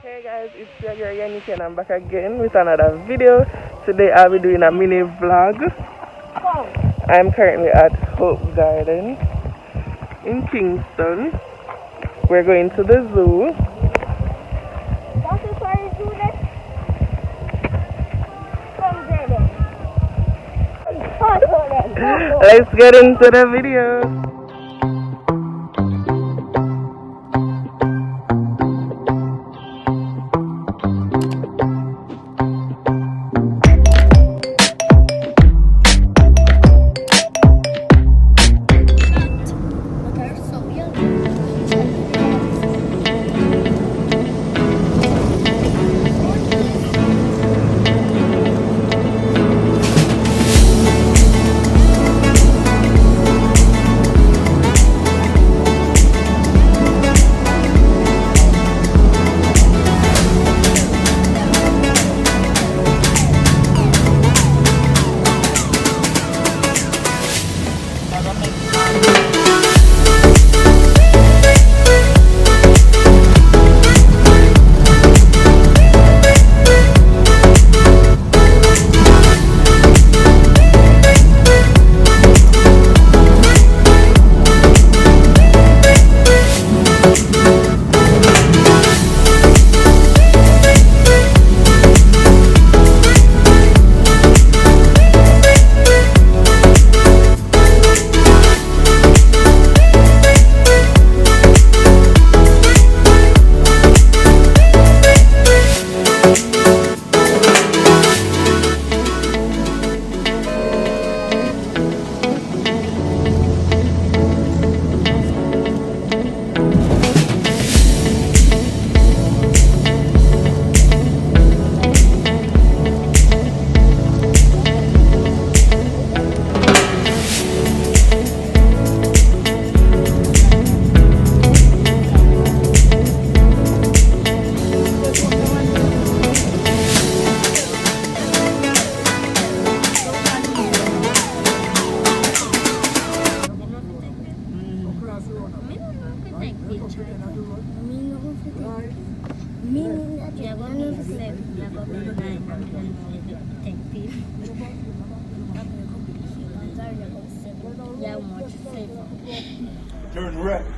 Hey guys, it's your girl Yannick and I'm back again with another video. Today I'll be doing a mini vlog. I'm currently at Hope Garden in Kingston. We're going to the zoo. Let's get into the video.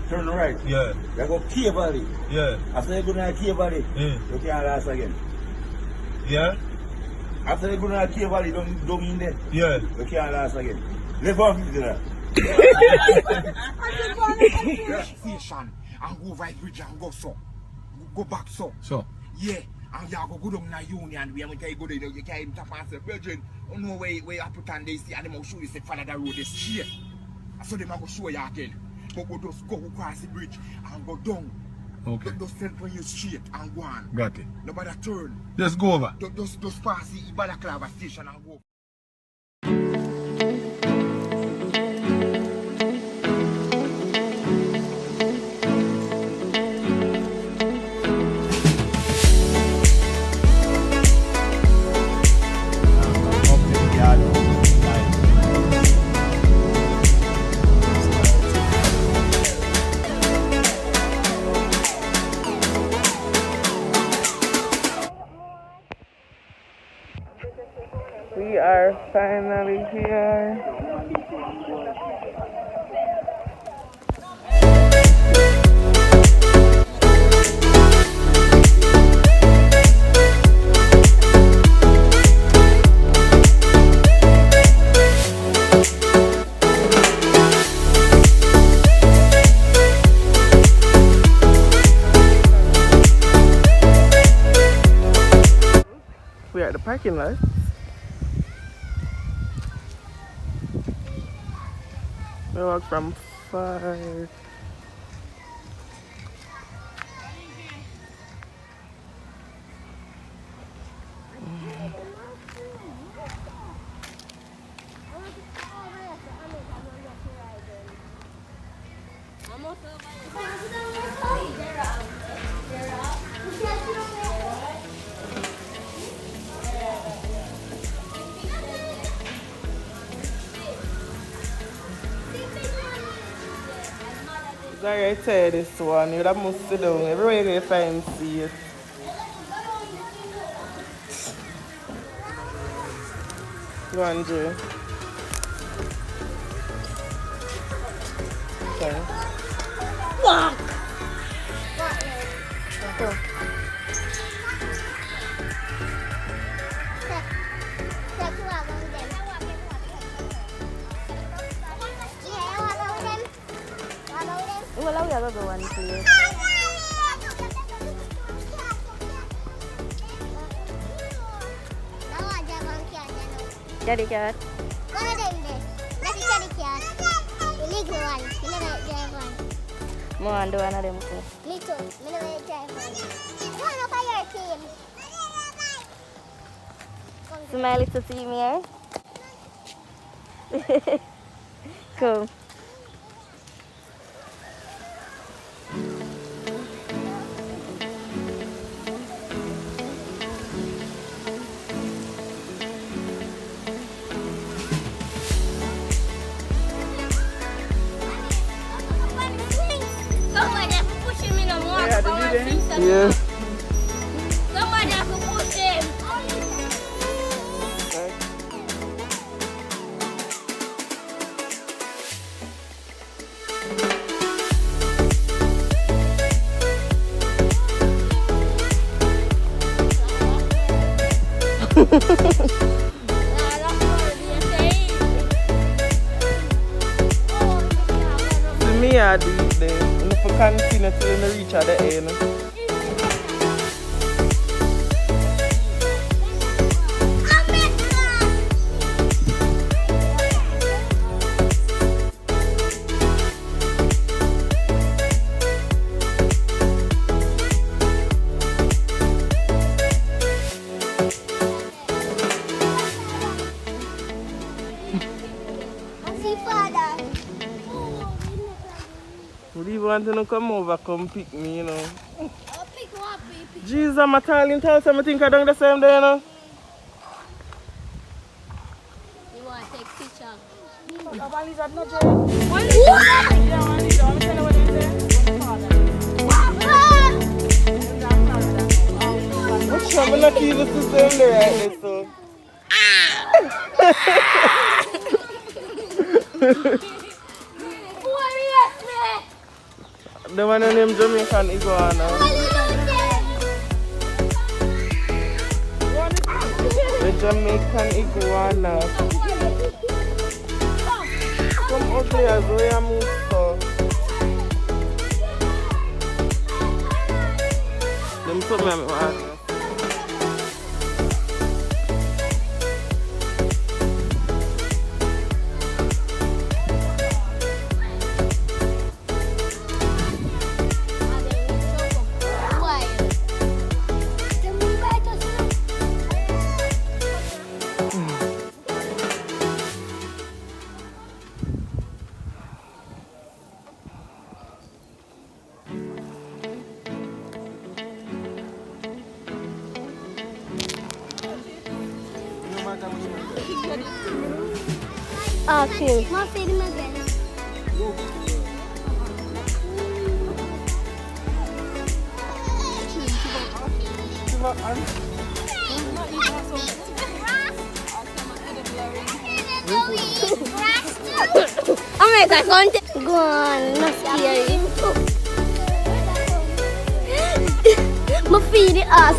Turn right. Yeah. You go Key Valley. Yeah. After you go to Key Valley, you can't last again. Yeah? After you go to Key Valley, don't in there. Yeah. You can't last again. Live off into that. Station and go right bridge and go so. Go back so. So? Yeah. And you go down to Union. We have to go there. You can't even tap and say, Virgin, you know where you put on this and they will show you say follow the road is straight. So they will show you again. But go just go across the bridge and go down. Okay. Just send for you straight and go on. Got it. Nobody turn. Just go over. Just pass the Balaclava station and go. We are finally here. We are at the parking lot. We walk from far. Sorry, I tell you this one, you would have must sit down. Everywhere you find seats. Go on, Joe. Okay. Fuck! Go. Wala uya go one place. Jadi cat. Mau ando anak dem ko. Smile to see me, eh? Cool. Yeah. Somebody have to push him. To me, I do it there. And if I continue till I reach at the end. Would you want to come over, come pick me, you know? Jesus, I'm Italian, tell some I think I done the same day, you know? You want to take picture? What's up? I'm not even the same day right there, so. The one named Jamaican iguana. The Jamaican iguana. Come out here, so you move so. Them put me on my ass. Ah, cool. Uma feira na velha. Oh my God, go on, not scary. My feet are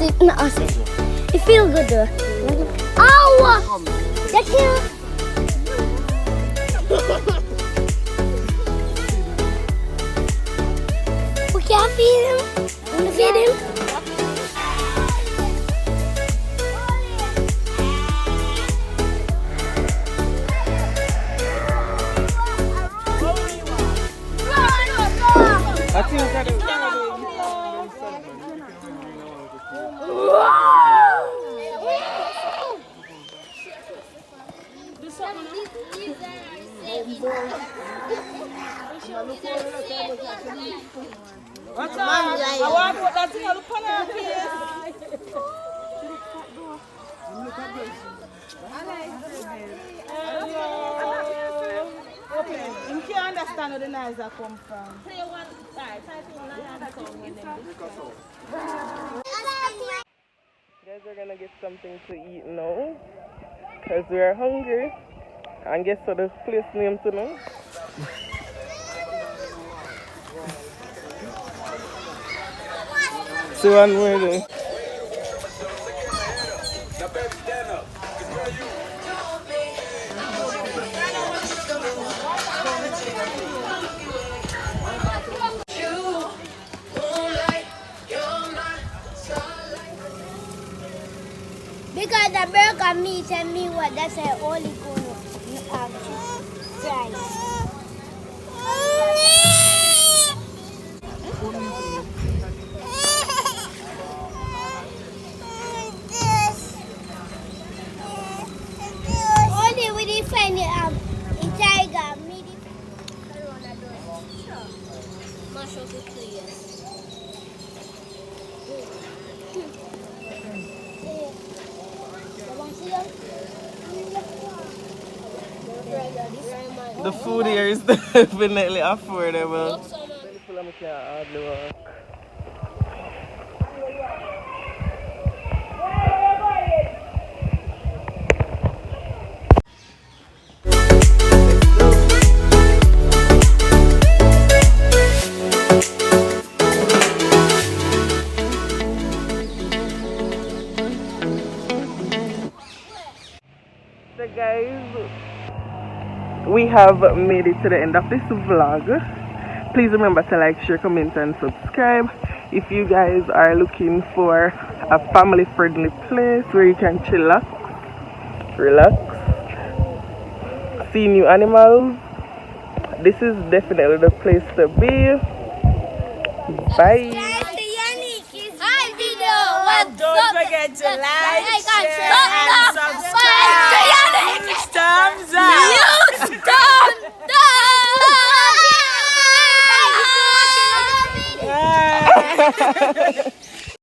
it feels good though. Ow! That's you. We can't feed him. Wanna feed him? I think that What's up? I want to put that thing on the panel, okay, you can't understand where the noise that come from. guys are gonna get something to eat now. because we are hungry. And guess what the place name to know? See one more there. Because the burger meat and me what that's a only going to fries. Only we define it tiger meat. Mash up the clear. The food here is definitely affordable. So guys, we have made it to the end of this vlog. Please remember to like, share, comment and subscribe. If you guys are looking for a family friendly place where you can chillax, relax, see new animals, this is definitely the place to be. Bye. And don't forget to like, share, and subscribe. Thumbs up. Thumbs up.